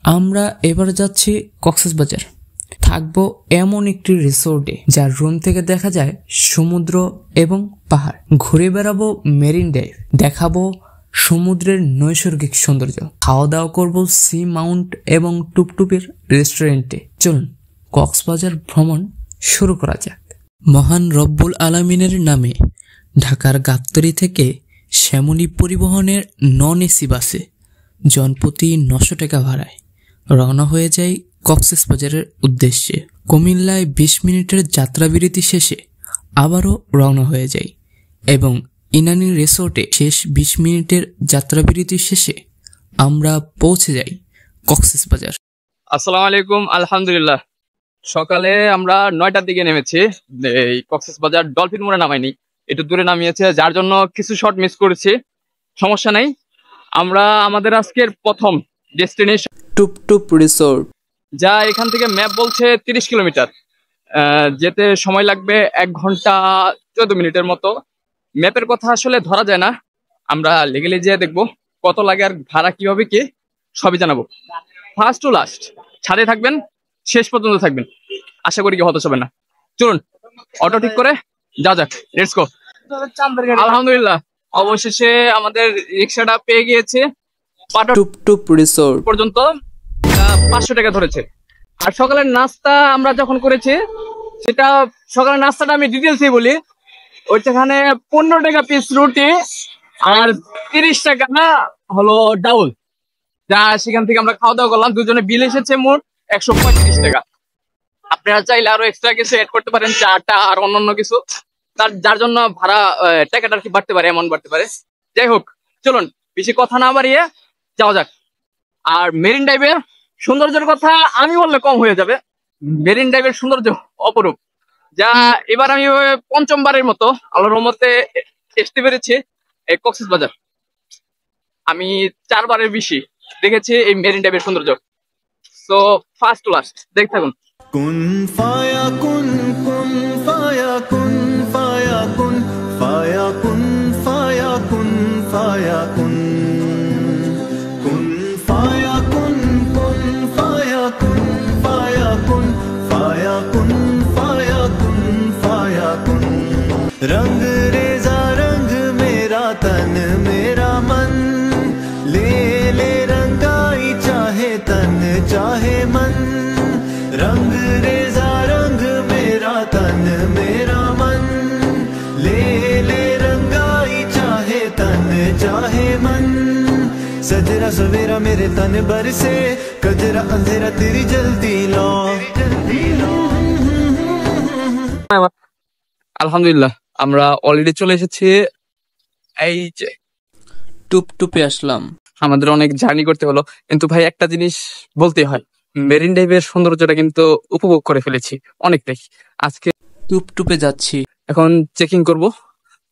আমরা এবার যাচ্ছি কক্সবাজার। থাকবো এমন একটি রিসোর্টে যার রুম থেকে দেখা যায় সমুদ্র এবং পাহাড়। ঘুরে বেড়াবো মেরিন ড্রাইভ, দেখাবো সমুদ্রের নৈসর্গিক সৌন্দর্য, খাওয়া দাওয়া করবো সি মাউন্ট এবং টুপটুপের রেস্টুরেন্টে। চলুন কক্সবাজার ভ্রমণ শুরু করা যাক। মহান রব্বুল আলামিনের নামে ঢাকার গাবতলী থেকে শ্যামলী পরিবহনের নন এসি বাসে জনপ্রতি 900 টাকা ভাড়ায় রওনা হয়ে যায় কক্সবাজারের উদ্দেশ্যে। কুমিল্লায় 20 মিনিটের যাত্রাবিরতি শেষে আবারও রওনা হয়ে যায় এবং ইনানি রিসোর্টে শেষ 20 মিনিটের যাত্রাবিরতি শেষে আমরা পৌঁছে যাই কক্সবাজার। আসসালামু আলাইকুম। আলহামদুলিল্লাহ, সকালে আমরা 9টার দিকে নেমেছি। এই কক্সবাজার ডলফিন মোড়ে নামাইনি, একটু দূরে নামিয়েছে, যার জন্য কিছু শট মিস করেছি। সমস্যা নাই, আমরা আমাদের আজকের প্রথম ডেস্টিনেশন টুপটুপ রিসোর্ট, যা এখান থেকে ম্যাপ বলছে 30 কিলোমিটার, যেতে সময় লাগবে 1 ঘন্টা 14 মিনিটের মতো। ম্যাপের কথা আসলে ধরা যায় না, আমরা লেগেলে যেয়ে দেখবো কত লাগে আর ভাড়া কিভাবে কি সবই জানাবো। ফার্স্ট টু লাস্ট ছাদে থাকবেন, শেষ পর্যন্ত থাকবেন, আশা করি কি হতে হবে না। চলুন অটো ঠিক করে যা যাক, লেটস গো। আলহামদুলিল্লাহ, অবশেষে আমাদের রিক্সাটা পেয়ে গিয়েছে। টুপটুপ রিসোর্ট পর্যন্ত 500 টাকা ধরেছে। আর সকালের নাস্তা আমরা যখন করেছি, সেটা সকালের নাস্তাটা আমি ডিটেলসে বলি। ওইখানে 15 টাকা পিস রুটি আর 30 টাকা হলো ডাউল, যা সেখান থেকে আমরা খাওয়া দাওয়া করলাম। দুজনে বিল এসেছে মোট 135 টাকা। আপনারা চাইলে আরো এক্সট্রা কিছু এড করতে পারেন, চাটা আর অন্যান্য কিছু, যার জন্য ভাড়া টাকাটা কি বাড়তে পারে, এমন বাড়তে পারে। যাই হোক, চলুন বেশি কথা না বাড়িয়ে যাওয়া যাক। আর মেরিন ড্রাইভের সৌন্দর্যের কথা আমি বললে কম হয়ে যাবে। মেরিন ড্রাইভের সৌন্দর্য অপরূপ, যা এবার আমি 5মবারের মতো আল্লাহর রহমতে আসতে পেরেছি এই কক্সবাজার। আমি 4বারের বেশি দেখেছি এই মেরিন ড্রাইভের সৌন্দর্য। সো ফার্স্ট টু লাস্ট দেখতে থাকুন। কুন ফায়াকুন, কুন ফায়াকুন, ফায়াকুন, ফায়াকুন, ফায়াকুন, ফায়াকুন, কুন ফায়াকুন, কুন ফায়াকুন, ফায়াকুন, ফায়াকুন, ফায়াকুন, ফায়াকুন। रंग रेजा रंग मेरा तन मेरा मन, ले ले रंगाई चाहे तन चाहे मन। रंग रेजा रंग मेरा तन मेरा मन, ले ले रंगाई चाहे तन चाहे मन। सजरा सवेरा मेरे तन बरसे, कजरा अंधेरा तेरी जल्दी लो। আলহামদুলিল্লাহ, আমরা অলরেডি চলে এসেছি। এই যে টুপটুপে আসলাম। আমাদের অনেক জার্নি করতে হলো, কিন্তু ভাই একটা জিনিস বলতে হয়, মেরিন ড্রাইভের সৌন্দর্যটা কিন্তু উপভোগ করে ফেলেছি অনেকটাই। আজকে টুপটুপে যাচ্ছি, এখন চেকিং করব,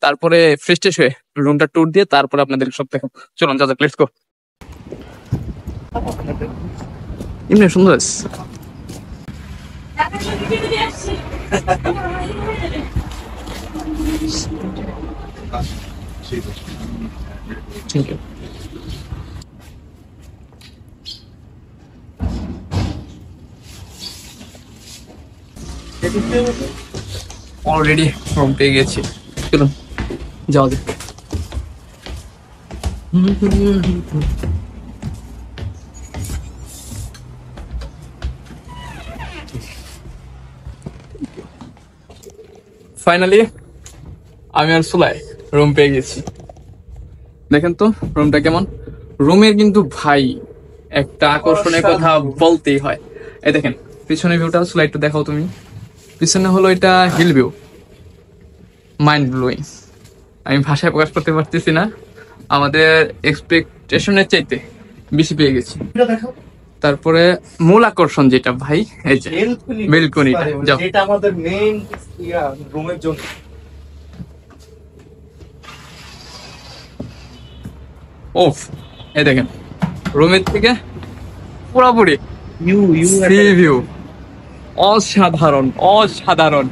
তারপরে ফ্রেশ ট্রেশ হয়ে রুমটা ট্যুর দিয়ে তারপরে আপনাদের সব দেখো। চলুন যা যাক, লেটস গো। এমনি সুন্দর আছে। Thank you. অলরেডি রুম পেয়ে গেছি, চলুন যাওয়া যাক। ফাইনালি আমি আর সুলাই রুম পেয়ে গেছি। দেখেন তো রুমটা কেমন। রুমের কিন্তু ভাই একটা আকর্ষণীয় কথা বলতেই হয়। এই দেখেন পিছনের ভিউটা, সুলাই একটু দেখাও তুমি। পিছনে হলো এটা হিল ভিউ, মাইন্ড ব্লোয়িং। আমি ভাষায় প্রকাশ করতে পারতেছি না, আমাদের এক্সপেকটেশনের চাইতে বেশি পেয়ে গেছি। তারপরে মূল আকর্ষণ যেটা ভাই, এই যে বেলকনিটা, যেটা আমাদের মেইন রুমের জন্য। ওফ, এই দেখেন রুমের থেকে পুরোপুরি সি ভিউ, অসাধারণ অসাধারণ,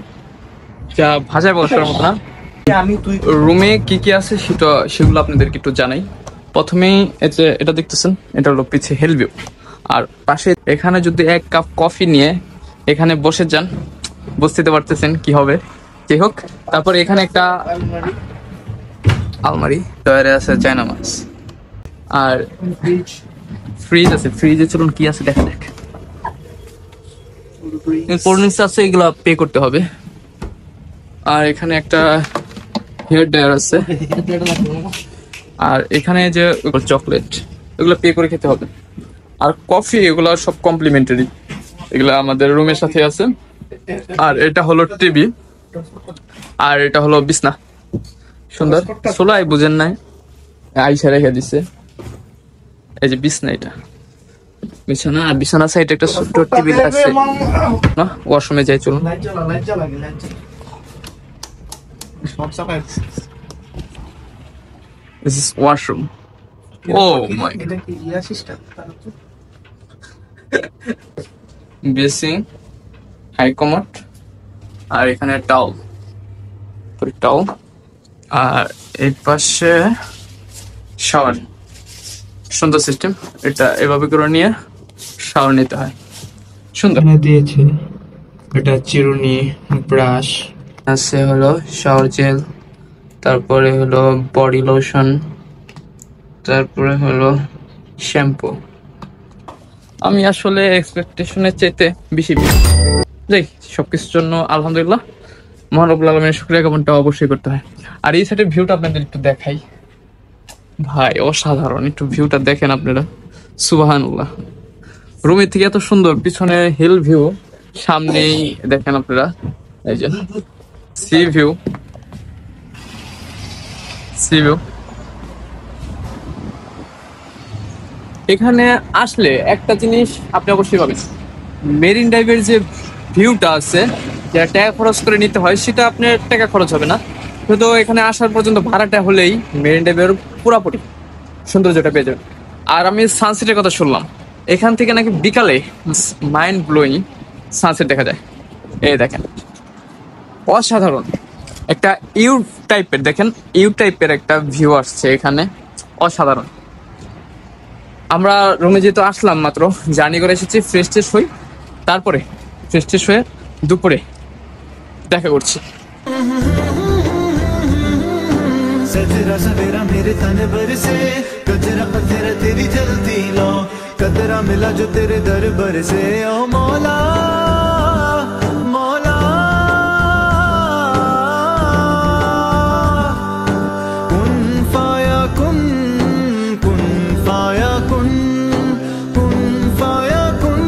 যা ভাষায় প্রকাশ করার মতো না। রুমে কি কি আছে সেগুলো আপনাদেরকে একটু জানাই। প্রথমেই এটা দেখতেছেন, এটা হলো পিছে হিল ভিউ। আর পাশে এখানে যদি 1 কাপ কফি নিয়ে এখানে বসে যান, বুঝতে পারতেছেন কি হবে। যাই হোক, তারপর এখানে একটা আলমারি তৈরি আছে, চায়না মাছ, আর ফ্রিজ আছে। ফ্রিজে চলুন কি আছে দেখা যাক। কোল্ড ড্রিঙ্কস আছে, এগুলো পে করতে হবে। আর এখানে একটা হেয়ার ড্রায়ার আছে, আর এখানে যে চকলেট, এগুলো পে করে খেতে হবে। আর কফি, এগুলো সব কমপ্লিমেন্টারি, এগুলো আমাদের রুমের সাথে আছে। আর এটা হলো টিভি, আর এটা হলো বিছনা, সুন্দর সোলাই বুঝেন নাই, আইসা রেখে দিছে। এই যে বিছনা, এটা বিছানা, আর বিছানা সাইডে একটা ছোট্ট টিভি আছে না। ওয়াশরুমে যাই চলুন। This is washroom. Oh my god. Basin, high commode, আর এখানে টাওয়াল, আর এর পাশে শাওয়ার। সুন্দর সিস্টেম, এটা এভাবে করে নিয়ে শাওয়ার নিতে হয়। সুন্দর দিয়েছে। এটা চিরুনি, ব্রাশ আছে, হলো শাওয়ার জেল, তারপরে হলো বডি লোশন, তারপরে হলো শ্যাম্পু। আমি আসলে এক্সপেকটেশনের চাইতে বেশি যাই, সবকিছুর জন্য আলহামদুলিল্লাহ, মহান রব্বুল আলামিনের শুকরিয়া জ্ঞাপনটা অবশ্যই করতে হয়। আর এই সাইডের ভিউটা আপনাদের একটু দেখাই ভাই, অসাধারণ। একটু ভিউটা দেখেন আপনারা, সুবহানাল্লাহ। রুমের থেকে এত সুন্দর, পিছনে হিল ভিউ, সামনেই দেখেন আপনারা এই যে সি ভিউ। এখানে আসলে একটা জিনিস আপনি অবশ্যই পাবেন, মেরিন ড্রাইভের যে ভিউটা আছে, যেটা টাকা খরচ করে নিতে হয়, সেটা আপনার টাকা খরচ হবে না, শুধু এখানে আসার পর্যন্ত ভাড়াটা হলেই মেরিন ড্রাইভের পুরোপুরি সৌন্দর্যটা পেয়ে যাবেন। আর আমি সানসেটের কথা শুনলাম, এখান থেকে নাকি বিকালে মাইন্ড ব্লোয়িং সানসেট দেখা যায়। এই দেখেন, অসাধারণ একটা ইউ টাইপের, দেখেন ইউ টাইপের একটা ভিউ আসছে এখানে, অসাধারণ। আমরা রুমে যেহেতু আসলাম, মাত্র জার্নি করে এসেছি, ফ্রেশ ট্রেশ হই, তারপরে ফ্রেশ ট্রেশ হয়ে দুপুরে দেখা করছি। सजरा सवेरा मेरे तन भर से गजरा तेरा तेरी जलती लो कदरा मिला जो तेरे दरबार से ओ मौला मौला कुन फाया कुन कुन फाया कुन कुन फाया कुन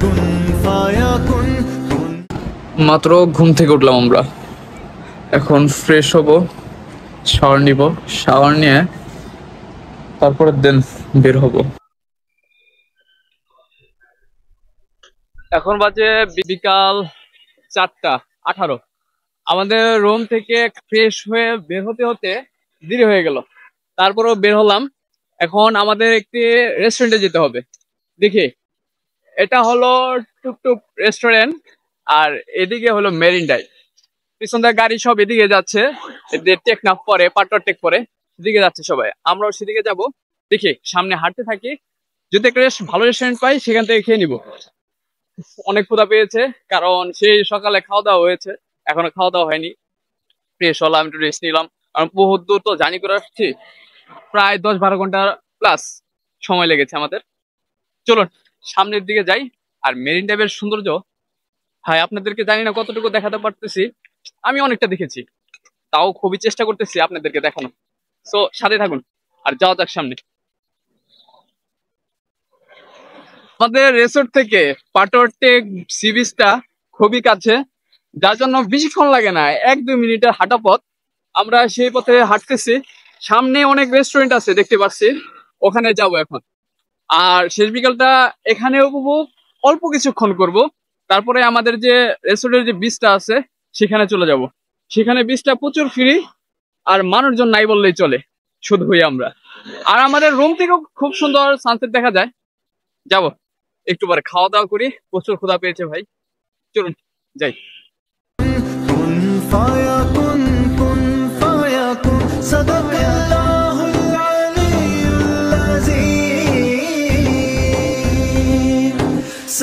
कुन फाया कुन মাত্র ঘুম থেকে উঠলাম আমরা, এখন ফ্রেশ হব, শাওয়ার নিব, শাওয়ার নিয়ে তারপরে দেন বের হব। এখন বাজে বিকাল 4:18। আমাদের রুম থেকে ফ্রেশ হয়ে বের হতে হতে দেরি হয়ে গেল, তারপরেও বের হলাম। এখন আমাদের একটি রেস্টুরেন্টে যেতে হবে। দেখি, এটা হলো টুকটুক রেস্টুরেন্ট, আর এদিকে হলো মেরিন ড্রাইভ। পিছন দিয়ে গাড়ি সব এদিকে যাচ্ছে, টেকনাফ পরে, পাটর টেক পরে সেদিকে যাচ্ছে সবাই, আমরাও সেদিকে যাব। দেখি, সামনে হাঁটতে থাকি, যদি একটা ভালো রেস্টুরেন্ট পাই সেখান থেকে খেয়ে নিব। অনেক ক্ষুধা পেয়েছে, কারণ সেই সকালে খাওয়া দাওয়া হয়েছে, এখনো খাওয়া দাওয়া হয়নি। ফ্রেশ হলাম, একটু রেস্ট নিলাম, কারণ বহুত দূর তো জার্নি করে আসছি, প্রায় 10-12 ঘন্টা প্লাস সময় লেগেছে আমাদের। চলুন সামনের দিকে যাই। আর মেরিন ড্রাইভের সৌন্দর্য ভাই আপনাদেরকে জানি না কতটুকু দেখাতে পারতেছি, আমি অনেকটা দেখেছি, তাও খুবই চেষ্টা করতেছি আপনাদেরকে দেখানো। সো সাথে থাকুন আর যাওয়া যাক সামনে। আমাদের রিসোর্ট থেকে পাটর টেক সি বিচটা খুবই কাছে, যার জন্য বেশিক্ষণ লাগে না, 1-2 মিনিটের হাঁটা পথ। আমরা সেই পথে হাঁটতেছি, সামনে অনেক রেস্টুরেন্ট আছে দেখতে পাচ্ছি, ওখানে যাব এখন। আর শেষ বিকালটা এখানে উপভোগ অল্প কিছুক্ষণ করব, তারপরে আমাদের যে রেস্টুরেন্টের যে বিচটা আছে সেখানে চলে যাব। সেখানে বিচটা প্রচুর ফ্রি, আর মানুষজন নাই বললেই চলে, শুধু হই আমরা। আর আমাদের রুম থেকেও খুব সুন্দর সানসেট দেখা যায়। যাব একটু পরে, খাওয়া দাওয়া করি, প্রচুর ক্ষুধা পেয়েছে ভাই, চলুন যাই। कुन फाया कुन फाया कुन सदक़ल्लाहुल अलीयुल अज़ीम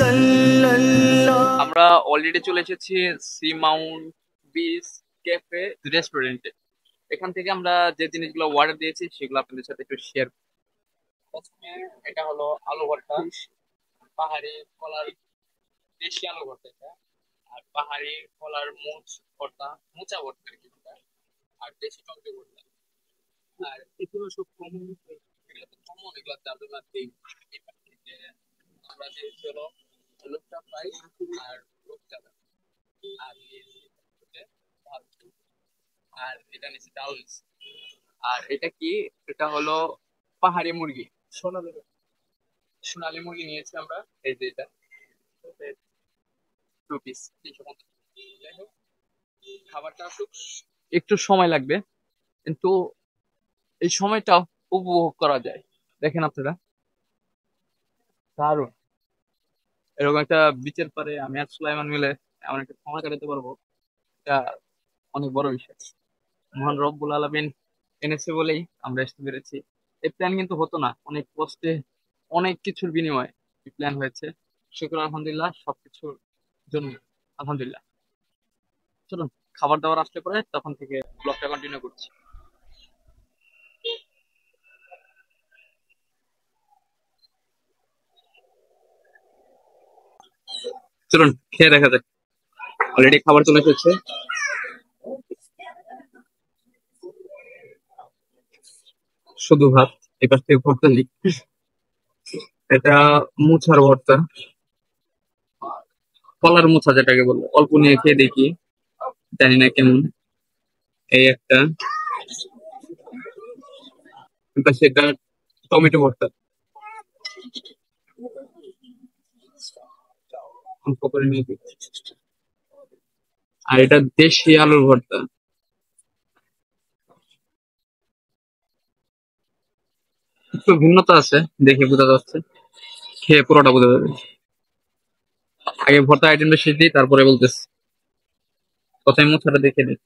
सल्लल्लाहु আমরা অলরেডি চলে এসেছি সি মাউন্ট বিচ ক্যাফে রেস্টুরেন্টে। এখান থেকে আমরা যে জিনিসগুলো অর্ডার দিয়েছি সেগুলো আপনাদের সাথে একটু শেয়ার। প্রথমে এটা হলো আলু ভর্তা, পাহাড়ি কলার, দেশি আলু ভর্তা এটা, আর পাহাড়ি কলার ভর্তা, মোচা ভর্তা আর কি এটা, আর দেশি টমেটো ভর্তা। আর এগুলো সব কমন, এগুলো তো কমন, এগুলো যাবে না দিই। এবার থেকে আমরা দিয়েছি হলো লোকটা ফ্রাই আর লোকটা, আর দিয়েছি হচ্ছে ভাত, আর এটা নিচে ডাল নিচ্ছি। আর এটা কি, এটা হলো পাহাড়ি মুরগি, সোনালী সোনালী মুরগি নিয়েছি আমরা। এই যে এটা 2 পিস 350। যাই হোক, খাবারটা আসুক একটু সময় লাগবে, কিন্তু এই সময়টা উপভোগ করা যায়। দেখেন আপনারা, দারুণ। এরকম একটা বিচের পারে আমি আর সুলাইমান মিলে এমন একটা সময় কাটাতে পারবো, এটা অনেক বড় বিষয়। মহান রব্বুল আলামিন এনেছে বলেই আমরা আসতে পেরেছি। এই প্ল্যান কিন্তু হতো না, অনেক কষ্টে অনেক কিছুর বিনিময়ে এই প্ল্যান হয়েছে। শুকর আলহামদুলিল্লাহ সবকিছুর জন্য, আলহামদুলিল্লাহ। চলুন, খাবার দাবার আসলে পরে তখন থেকে ব্লগটা কন্টিনিউ করছি। চলুন খেয়ে দেখা যাক। অলরেডি খাবার চলে এসেছে, শুধু ভাত, এপাশ থেকে ভর্তা নেই। এটা মুছার ভর্তা, কলার মোচা যেটাকে বলবো, অল্প নিয়ে খেয়ে দেখি, জানি না কেমন। এই একটা, সেটা টমেটো ভর্তা, অল্প করে নিয়ে খেয়ে। আর এটা দেশি আলুর ভর্তা, একটু ভিন্নতা আছে, দেখে বোঝা যাচ্ছে, খেয়ে পুরোটা বোঝা যাবে। আগে ভর্তা আইটেমটা শেষ দিই, তারপরে বলতেছি। প্রথমে মোচাটা দেখে নিই।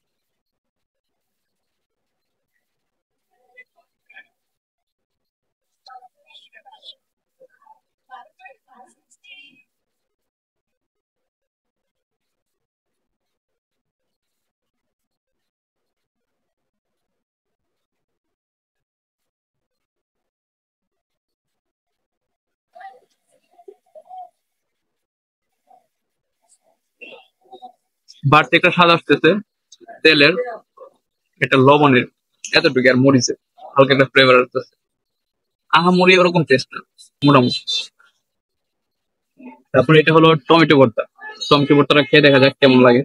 বাড়তি একটা স্বাদ আসতেছে তেলের, এটা লবণের এতটুকু, আর মরিচের হালকা একটা ফ্লেভার আসতেছে। আহামরি ওরকম টেস্ট না, মোটামুটি। তারপরে এটা হলো টমেটো ভর্তা। টমেটো ভর্তাটা খেয়ে দেখা যাক কেমন লাগে।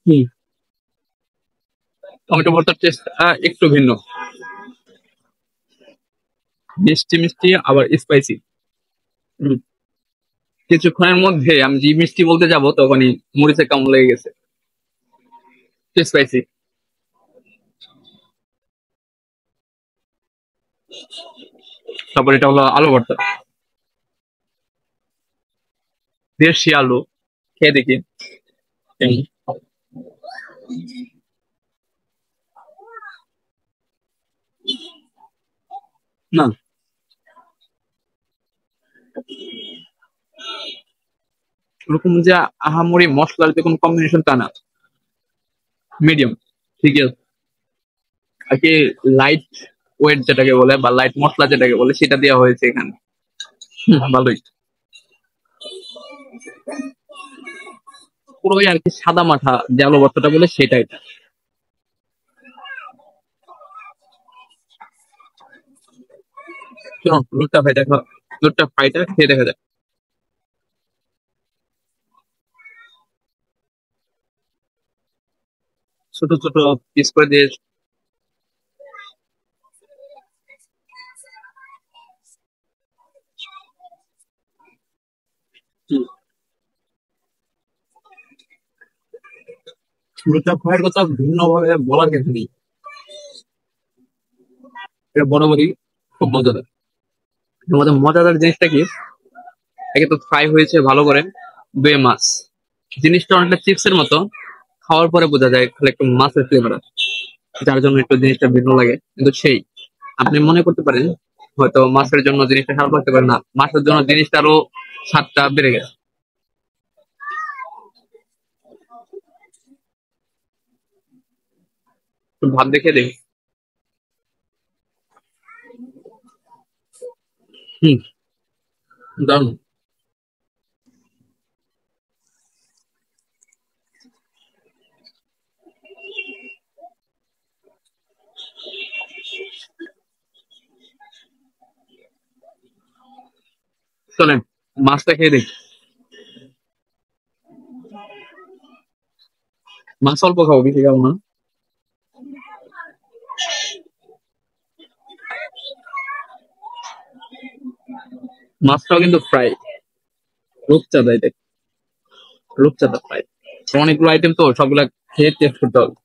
হুম, টমেটো ভর্তার টেস্ট একটু ভিন্ন, মিষ্টি মিষ্টি আবার স্পাইসি। কিছুক্ষণের মধ্যে আমি যে মিষ্টি বলতে যাব তখনই মরিচে কেমন লেগে গেছে, স্পাইসি। তারপর এটা হলো আলু ভর্তা, দেশি আলু, খেয়ে দেখি কেমন। না, ওরকম যে আহামরি মশলার যে কোনো কম্বিনেশন তা না, মিডিয়াম, ঠিক আছে। আর কি লাইট ওয়েট যেটাকে বলে বা লাইট মশলা যেটাকে বলে সেটা দেওয়া হয়েছে এখানে। ভালোই, পুরোই আর কি সাদা মাঠা যে আলু ভর্তাটা বলে সেটা এটা। চলো, লুটটা ফ্রাই দেখা, লুটটা ফ্রাইটা খেয়ে দেখা যায়। ছোট ছোট পিস করে দিয়ে। হুম, লুটটা ফ্রাইয়ের কথা ভিন্ন ভাবে বলার কিছু নেই, এটা বরাবরই খুব মজাদার। আমাদের মজাদার জিনিসটা কি, একে তো ফ্রাই হয়েছে ভালো করে, দুয়ে মাছ, জিনিসটা অনেকটা চিপসের মতো, খাওয়ার পরে বোঝা যায় খালি একটু মাছের ফ্লেভার আছে। যার জন্য একটু জিনিসটা ভিন্ন লাগে, কিন্তু সেই আপনি মনে করতে পারেন হয়তো মাছের জন্য জিনিসটা খারাপ লাগতে পারে, না, মাছের জন্য জিনিসটা আরো স্বাদটা বেড়ে গেছে। একটু ভাত দেখে দেখি। হুম, দারুণ। চলেন মাছটা খেয়ে দেখি। মাছ অল্প খাবো, বেশি খাবো না। মাছটাও কিন্তু ফ্রাই, রূপচাঁদা, এটা রূপচাঁদা ফ্রাই। অনেকগুলো আইটেম তো, সবগুলা খেয়ে টেস্ট করতে হবে।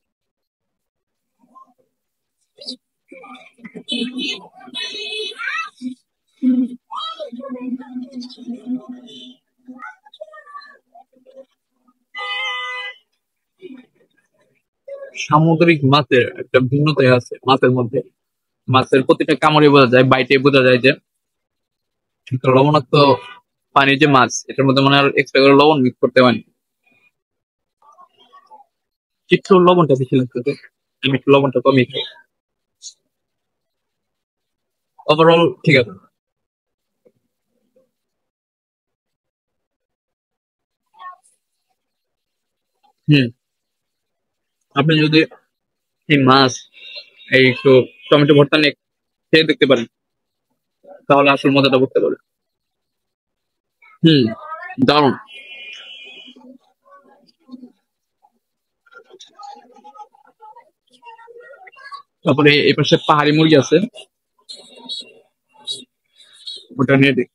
সামুদ্রিক মাছের একটা ভিন্নতাই আছে মাছের মধ্যে। মাছের প্রতিটা কামড়ে বোঝা যায়, বাইটে বোঝা যায় যে একটা লবণাক্ত পানির যে মাছ, এটার মধ্যে মনে হয় এক্সট্রা করে লবণ মিক্স করতে পারি। একটু লবণটা বেশি লাগতেছে, আমি একটু লবণটা কমিয়ে খাই। ওভারঅল ঠিক আছে। হুম, আপনি যদি এই মাছ এই একটু টমেটো ভর্তা নিয়ে খেয়ে দেখতে পারেন, তাহলে আসল মজাটা বুঝতে পারবেন। হুম, দারুণ। তারপরে এই পাশে পাহাড়ি মুরগি আছে, ওটা নিয়ে দেখ।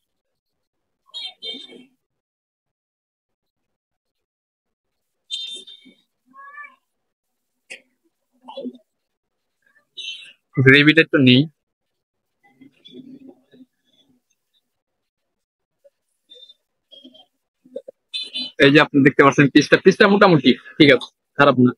গ্রেভিটা একটু নেই। এই যে আপনি দেখতে পাচ্ছেন পিসটা, পিসটা মোটামুটি ঠিক আছে, খারাপ না।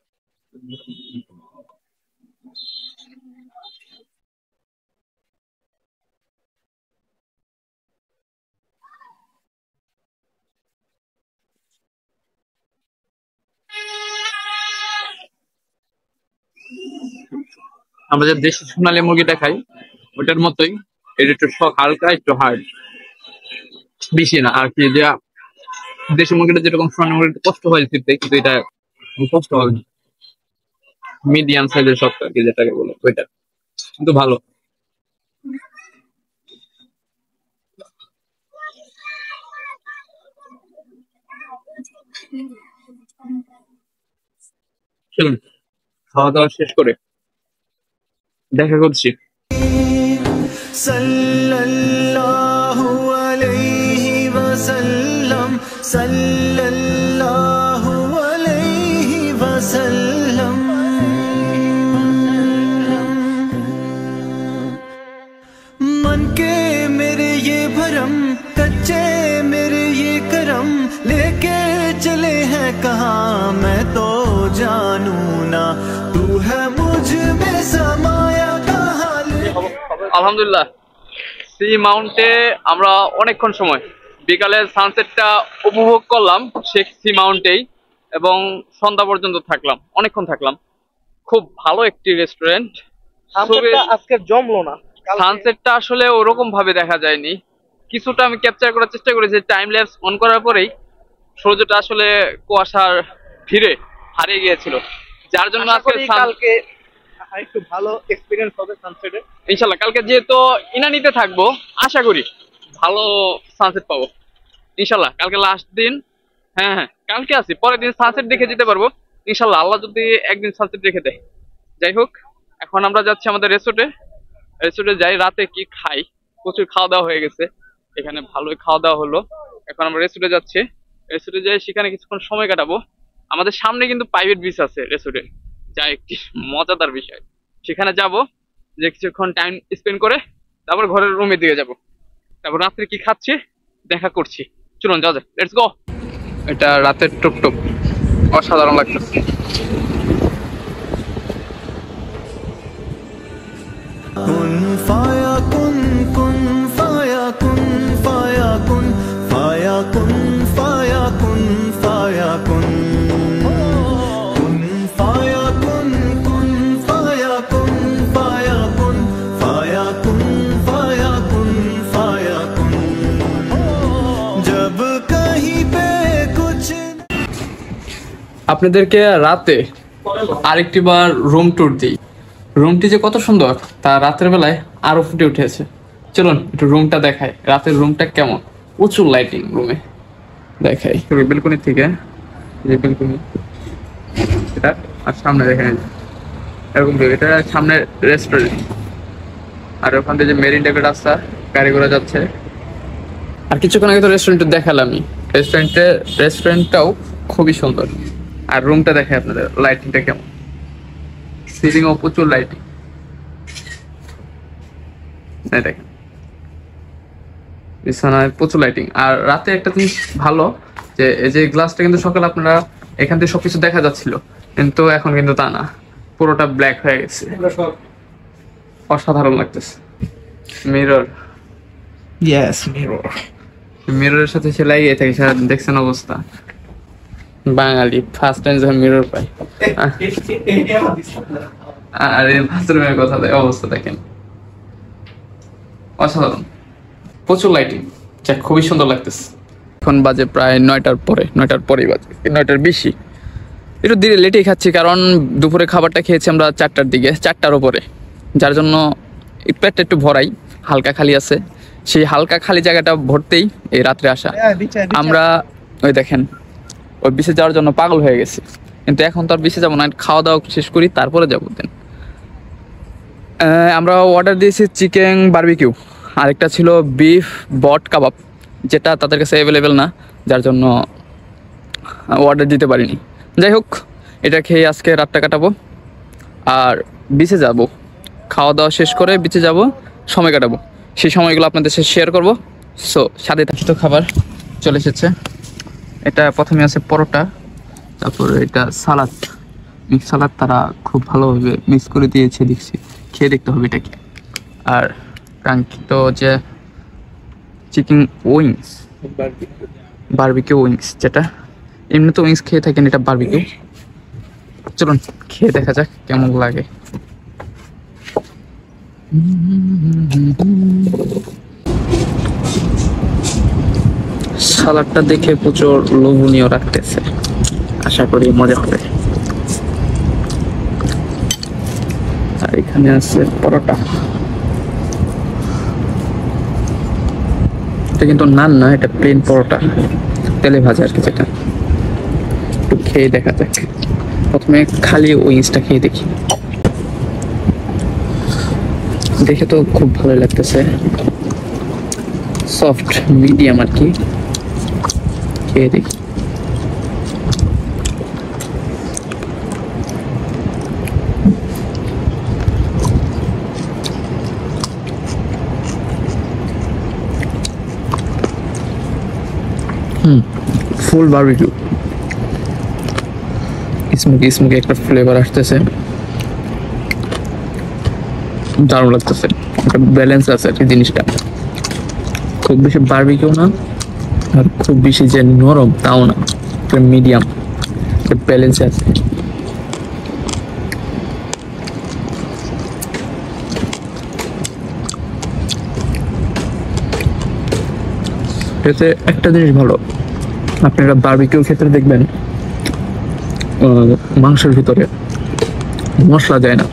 আমরা যে দেশি সোনালী মুরগিটা খাই ওটার মতোই, এটা একটু শখ হালকা, একটু হার্ড, বেশি না আর কি। যে দেশি মুরগিটা যেরকম সোনালী মুরগিটা কষ্ট হয় ফিরতে, কিন্তু এটা কষ্ট হবে না। মিডিয়াম সাইজের শখ আর কি, যেটাকে বলে ওইটা, কিন্তু ভালো। চলুন খাওয়া দাওয়া শেষ করে দেখা করছি। सल्लल्लाहु अलैहि वसल्लम सल्लल्लाहु अलैहि वसल्लम। मन के मेरे ये भरम, कच्चे मेरे ये करम, लेके चले हैं कहाँ मैं तो जानू ना, तू है मुझ में समाया कहाँ। আলহামদুলিল্লাহ, সি মাউন্টে আমরা অনেকক্ষণ সময় বিকালের সানসেটটা উপভোগ করলাম সি মাউন্টেই, এবং সন্ধ্যা পর্যন্ত থাকলাম, অনেকক্ষণ থাকলাম। খুব ভালো একটি রেস্টুরেন্ট। আজকে জমলো না, সানসেটটা আসলে ওরকম ভাবে দেখা যায়নি, কিছুটা আমি ক্যাপচার করার চেষ্টা করেছি। টাইম ল্যাপস অন করার পরেই সূর্যটা আসলে কুয়াশার ভিড়ে হারিয়ে গিয়েছিল, যার জন্য আজকে কালকে একটু ভালো এক্সপিরিয়েন্স হবে সানসেটে ইনশাল্লাহ। কালকে যেহেতু ইনানিতে থাকবো, আশা করি ভালো সানসেট পাবো ইনশাল্লাহ। কালকে লাস্ট দিন, হ্যাঁ হ্যাঁ কালকে আসি, পরের দিন সানসেট দেখে যেতে পারবো ইনশাল্লাহ, আল্লাহ যদি একদিন সানসেট রেখে দেয়। যাই হোক, এখন আমরা যাচ্ছি আমাদের রেসোর্টে। রেসোর্টে যাই, রাতে কি খাই, প্রচুর খাওয়া দাওয়া হয়ে গেছে, এখানে ভালোই খাওয়া দাওয়া হলো। এখন আমরা রেসোর্টে যাচ্ছি, রেসোর্টে যাই সেখানে কিছুক্ষণ সময় কাটাবো। আমাদের সামনে কিন্তু প্রাইভেট বিচ আছে রেসোর্টে, যা একটি মজাদার বিষয়। সেখানে যাব, যে কিছুক্ষণ টাইম স্পেন্ড করে তারপর ঘরের রুমের দিকে যাব, তারপর রাত্রে কি খাচ্ছি দেখা করছি। চলুন যাওয়া যাক, লেটস গো। এটা রাতের টুকটুক, অসাধারণ লাগতেছে। फाया कुन कुन फाया कुन फाया कुन फाया कुन फाया कुन फाया कुन कुन फाया कुन कुन फाया कुन फाया कुन फाया कुन फाया कुन फाया कुन जब कहीं पे कुछ আপনাদেরকে রাতে আরেকটি বার রুম ট্যুর দিই। রুমটি যে কত সুন্দর তা রাতের বেলায় আরো ফুটে উঠেছে। চলুন একটু রুমটা দেখাই, রাতের রুমটা কেমন। প্রচুর লাইটিং রুমে, দেখাই বেলকনি থেকে, যে বেলকনি এটা, আর সামনে দেখেন এরকম এটা সামনে রেস্টুরেন্ট, আর ওখান থেকে যে মেরিন ড্রাইভের রাস্তা, গাড়ি ঘোড়া যাচ্ছে। আর কিছুক্ষণ আগে তো রেস্টুরেন্টে দেখালামই, রেস্টুরেন্টটাও খুবই সুন্দর। আর রুমটা দেখে আপনাদের লাইটিংটা কেমন, সিলিং ও প্রচুর লাইটিং, দেখেন বিছানায় প্রচুর লাইটিং। আর রাতে একটা জিনিস ভালো যে এই যে গ্লাসটা কিন্তু সকালে আপনারা এখান থেকে সবকিছু দেখা যাচ্ছিল, কিন্তু এখন কিন্তু তা না, পুরোটা ব্ল্যাক হয়ে গেছে, অসাধারণ লাগতেছে। মিরর, ইয়েস মিরর, মিররের সাথে সে লাগিয়ে থাকে সারাদিন, দেখছেন অবস্থা। বাঙালি ফার্স্ট টাইম যখন মিরর পাই। আর এই বাথরুমের কথা অবস্থা দেখেন, অসাধারণ, প্রচুর লাইটিং, যা খুবই সুন্দর লাগতেছে। এখন বাজে প্রায় 9টার পরেই বাজে, 9টার বেশি। একটু ধীরে লেটেই খাচ্ছি, কারণ দুপুরে খাবারটা খেয়েছি আমরা 4টার দিকে, 4টার উপরে, যার জন্য পেটটা একটু ভরাই, হালকা খালি আছে। সেই হালকা খালি জায়গাটা ভরতেই এই রাত্রে আসা। আমরা ওই দেখেন ওই বিচে যাওয়ার জন্য পাগল হয়ে গেছি, কিন্তু এখন তো আর বিচে যাবো না, খাওয়া দাওয়া শেষ করি তারপরে যাবো। দেন আমরা অর্ডার দিয়েছি চিকেন বারবিকিউ, আরেকটা ছিল বিফ বট কাবাব, যেটা তাদের কাছে অ্যাভেলেবেল না, যার জন্য অর্ডার দিতে পারিনি। যাই হোক, এটা খেয়ে আজকে রাতটা কাটাবো, আর বিচে যাব, খাওয়া দাওয়া শেষ করে বিচে যাব, সময় কাটাবো। সেই সময়গুলো আপনাদের সাথে শেয়ার করবো। সো সাথে থাকি। তো খাবার চলে এসেছে, এটা প্রথমে আছে পরোটা, তারপরে এটা সালাদ, মিক্স সালাদ তারা খুব ভালোভাবে মিক্স করে দিয়েছে, দেখছি খেয়ে দেখতে হবে এটা কি। আর কাঙ্ক্ষিত যে চিকেন উইংস, বারবিকিউ উইংস, যেটা এমনি তো উইংস খেয়ে থাকেন, এটা বারবিকিউ। চলুন খেয়ে দেখা যাক কেমন লাগে। সালাডটা দেখে প্রচুর লোভনীয় রাখতেছে, আশা করি মজা হবে। আর এখানে আছে পরোটা, এটা কিন্তু নান না, এটা প্লেন পরোটা, তেলে ভাজা আর কি। যেটা একটু খেয়ে দেখা যাক, প্রথমে খালি উইংসটা খেয়ে দেখি। দেখে তো খুব ভালো লাগতেছে, সফট মিডিয়াম আর কি, খেয়ে দেখি। ফুল বারবিকিউ, স্মোকি একটা ফ্লেভার আসতেছে, দারুণ লাগতেছে। একটা ব্যালেন্স আছে আর কি জিনিসটা, খুব বেশি বারবিকিউ না আর খুব বেশি যে নরম তাও না, মিডিয়াম ব্যালেন্স আছে। এতে একটা জিনিস ভালো, আপনারা বারবিকিউর ক্ষেত্রে দেখবেন মাংসের ভিতরে মশলা যায় না,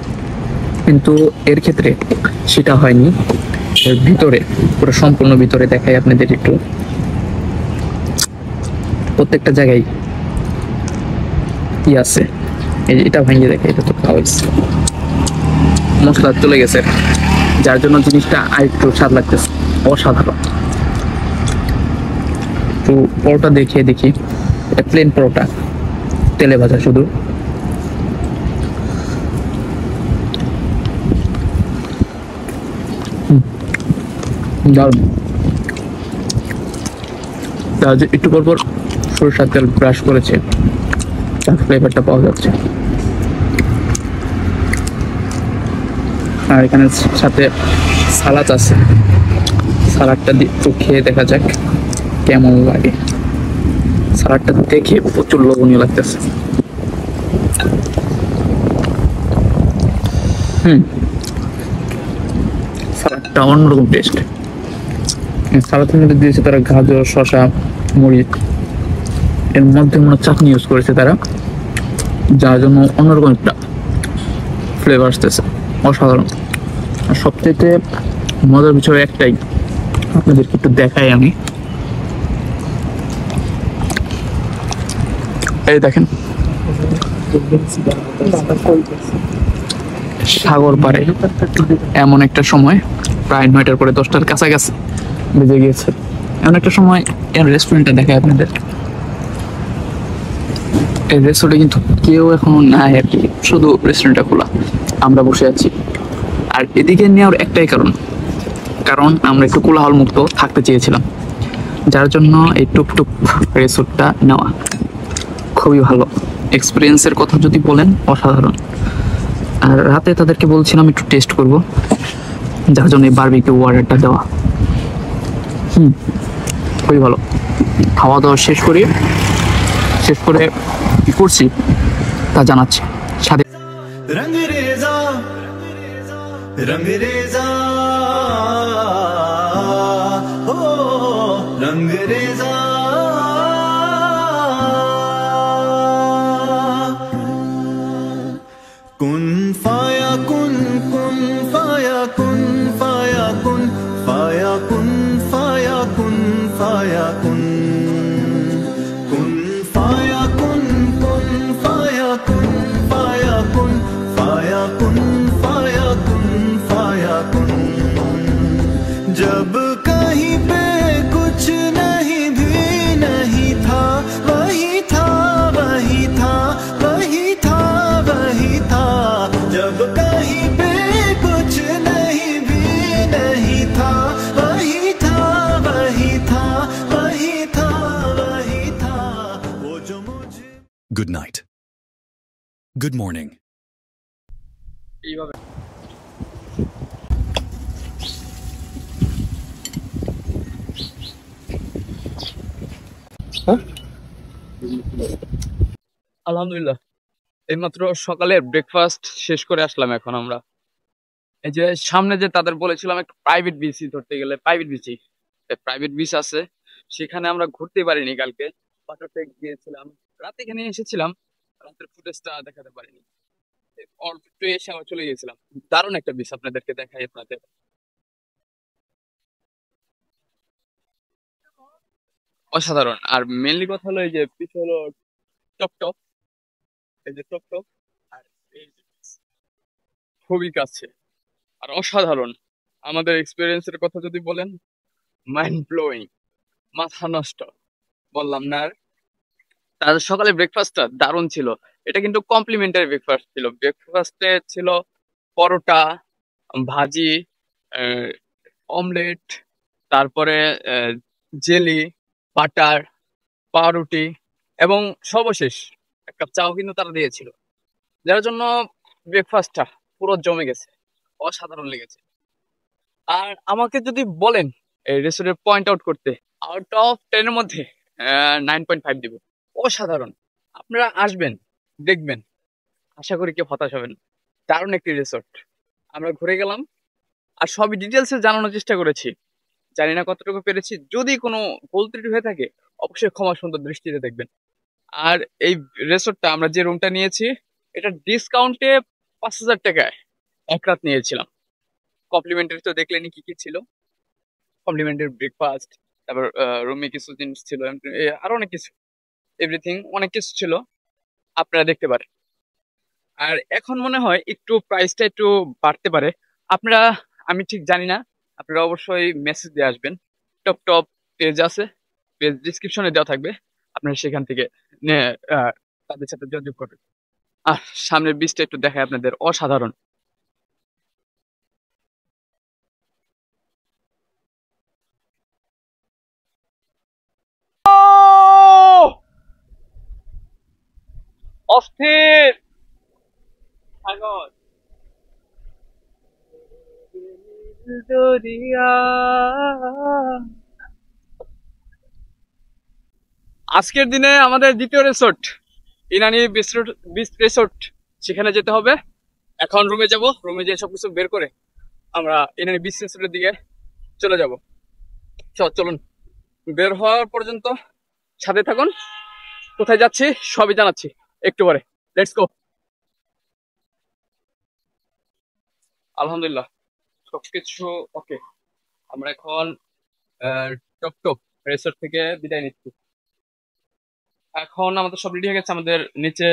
কিন্তু এর ক্ষেত্রে সেটা হয়নি। এর ভিতরে পুরো সম্পূর্ণ ভিতরে দেখাই আপনাদের একটু, প্রত্যেকটা জায়গায় কি আছে, এই যে এটা ভাঙিয়ে দেখে, এটা তো খাওয়া মশলা চলে গেছে, যার জন্য জিনিসটা আরেকটু স্বাদ লাগতেছে, অসাধারণ। তো পরোটা দেখিয়ে দেখি, এটা প্লেন পরোটা, তেলে ভাজা শুধু। একটু পর পর সরষের তেল ব্রাশ করেছে, তার ফ্লেভারটা পাওয়া যাচ্ছে। আর এখানে সাথে সালাদ আছে, সালাডটা একটু খেয়ে দেখা যাক কেমন লাগে। সালাডটা দেখে প্রচুর লোভনীয় লাগতেছে। সালাডটা অন্যরকম টেস্ট। সালাদের মধ্যে দিয়েছে তারা গাজর, শসা, মরিচ, এর মধ্যে মনে চাটনি ইউজ করেছে তারা, যার জন্য অন্যরকম একটা ফ্লেভার আসতেছে, অসাধারণ। আর সবচেয়ে মজার বিষয় একটাই, আপনাদেরকে একটু দেখাই আমি। এই দেখেন সাগর পাড়ে এমন একটা সময়, প্রায় 9টার পরে 10টার কাছাকাছি বেজে গিয়েছে, এমন একটা সময় এর রেস্টুরেন্টটা দেখায় আপনাদের। এই রেস্টুরেন্টে কিন্তু কেউ এখনো নাই আর কি, শুধু রেস্টুরেন্টটা খোলা, আমরা বসে আছি। আর এদিকে নেওয়ার একটাই কারণ আমরা একটু কোলাহল মুক্ত থাকতে চেয়েছিলাম, যার জন্য এই টুকটুক রিসোর্টটা নেওয়া। খুবই ভালো এক্সপিরিয়েন্সের কথা যদি বলেন, অসাধারণ। আর রাতে তাদেরকে বলছিলাম একটু টেস্ট করব, যার জন্য এই বারবিকিউ অর্ডারটা দেওয়া। খুবই ভালো। খাওয়া দাওয়া শেষ করে কি করছি তা জানাচ্ছি। সাথে रंगरेजा रंगरेजा ओ रंगरेजा कुन फाया कुन कुन फाया कुन फाया कुन फाया कुन फाया कुन फाया कुन कुन फाया कुन कुन फाया कुन फाया कुन फाया कुन फाया कुन फाया कुन। जब कहीं पे कुछ नहीं भी नहीं था, वही था वही था वही था वही था। जब कहीं पे कुछ नहीं भी नहीं था, वही था वही था वही था वही था। वो जो मुझे Good night. Good morning. এইভাবে আলহামদুলিল্লাহ এইমাত্র সকালে ব্রেকফাস্ট শেষ করে আসলাম। এখন আমরা এই যে সামনে যে তাদের বলেছিলাম একটা প্রাইভেট বিচি ধরতে গেলে, প্রাইভেট বিচ আছে, সেখানে আমরা ঘুরতে পারিনি কালকে। বাটারফ্লাই গিয়েছিলাম, রাতে এখানে এসেছিলাম, রাতের ফুটেজটা দেখাতে পারিনি, অল্প একটু এসে আবার চলে গেছিলাম। দারুণ একটা বিচ, আপনাদেরকে দেখাই। আপনাদের অসাধারণ। আর মেনলি কথা হলো এই যে পিছ হলো টপটপ, এই যে টপটপ, আর এই যে beach, খুবই কাছে আর অসাধারণ। আমাদের এক্সপিরিয়েন্সের কথা যদি বলেন, মাইন্ড ব্লোয়িং, মাথা নষ্ট, বললাম না আর। তাদের সকালে ব্রেকফাস্টটা দারুণ ছিল। এটা কিন্তু কমপ্লিমেন্টারি ব্রেকফাস্ট ছিল। ব্রেকফাস্টে ছিল পরোটা, ভাজি, অমলেট, তারপরে জেলি, বাটার, পাউরুটি এবং সর্বশেষ এক কাপ চাও কিন্তু তারা দিয়েছিল, যার জন্য ব্রেকফাস্টটা পুরো জমে গেছে, অসাধারণ লেগেছে। আর আমাকে যদি বলেন এই রেস্টুরেন্ট পয়েন্ট আউট করতে, আউট অফ 10-এর মধ্যে 9.5 দিব। অসাধারণ। আপনারা আসবেন, দেখবেন, আশা করি কেউ হতাশ হবেন। দারুণ একটি রিসোর্ট। আমরা ঘুরে গেলাম আর সবই ডিটেলসে জানানোর চেষ্টা করেছি, জানি না কতটুকু পেরেছি। যদি কোনো ভুল ত্রুটি হয়ে থাকে অবশ্যই ক্ষমা সুন্দর দৃষ্টিতে দেখবেন। আর এই রিসোর্টটা আমরা যে রুমটা নিয়েছি, এটা ডিসকাউন্টে 5,000 টাকায় এক রাত নিয়েছিলাম। কমপ্লিমেন্টারি তো দেখলেনি কি কি ছিল, কমপ্লিমেন্টারি ব্রেকফাস্ট, তারপর রুমে কিছু জিনিস ছিল, আরো অনেক কিছু, এভরিথিং অনেক কিছু ছিল, আপনারা দেখতে পারেন। আর এখন মনে হয় একটু প্রাইসটা একটু বাড়তে পারে। আপনারা, আমি ঠিক জানি না, আপনারা অবশ্যই মেসেজ দিয়ে আসবেন। টপ টপ পেজ আছে, পেজ ডিসক্রিপশনে দেওয়া থাকবে, আপনারা সেখান থেকে তাদের সাথে যোগাযোগ করবেন। আর সামনের বীজটা একটু দেখায় আপনাদের, অসাধারণ। অস্থির সাগর। দরিয়া। আজকের দিনে আমাদের দ্বিতীয় রিসোর্ট ইনানি বিচ রিসোর্ট, সেখানে যেতে হবে। এখন রুমে যাব, রুমে যেয়ে সবকিছু বের করে আমরা ইনানি বিচ রিসোর্টের দিকে চলে যাব। চলুন, বের হওয়ার পর্যন্ত সাথে থাকুন। কোথায় যাচ্ছি সবই জানাচ্ছি একটু পরে। Let's go. আলহামদুলিল্লাহ সবকিছু ওকে। আমরা এখন টপ রিসোর্ট থেকে বিদায় নিচ্ছি। এখন আমাদের সব রেডি হয়ে গেছে, আমাদের নিচে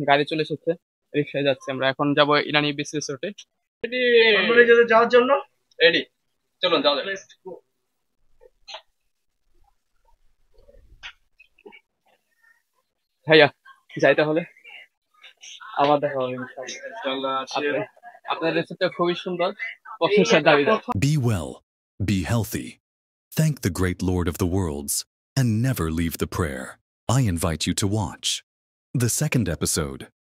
গাড়ি চলে এসেছে, রিক্সায় যাচ্ছে। আমরা এখন যাবো ইনানি বিচ রিসোর্টে। যাওয়ার জন্য রেডি, চলুন যাওয়া যাক। ভাইয়া যাই তাহলে, আবার দেখা হবে ইনশাআল্লাহ। আপনার রিসোর্টটা খুবই সুন্দর, প্রশংসার দাবিদার। Be well, be healthy, thank the great Lord of the worlds, and never leave the prayer. I invite you to watch the second episode.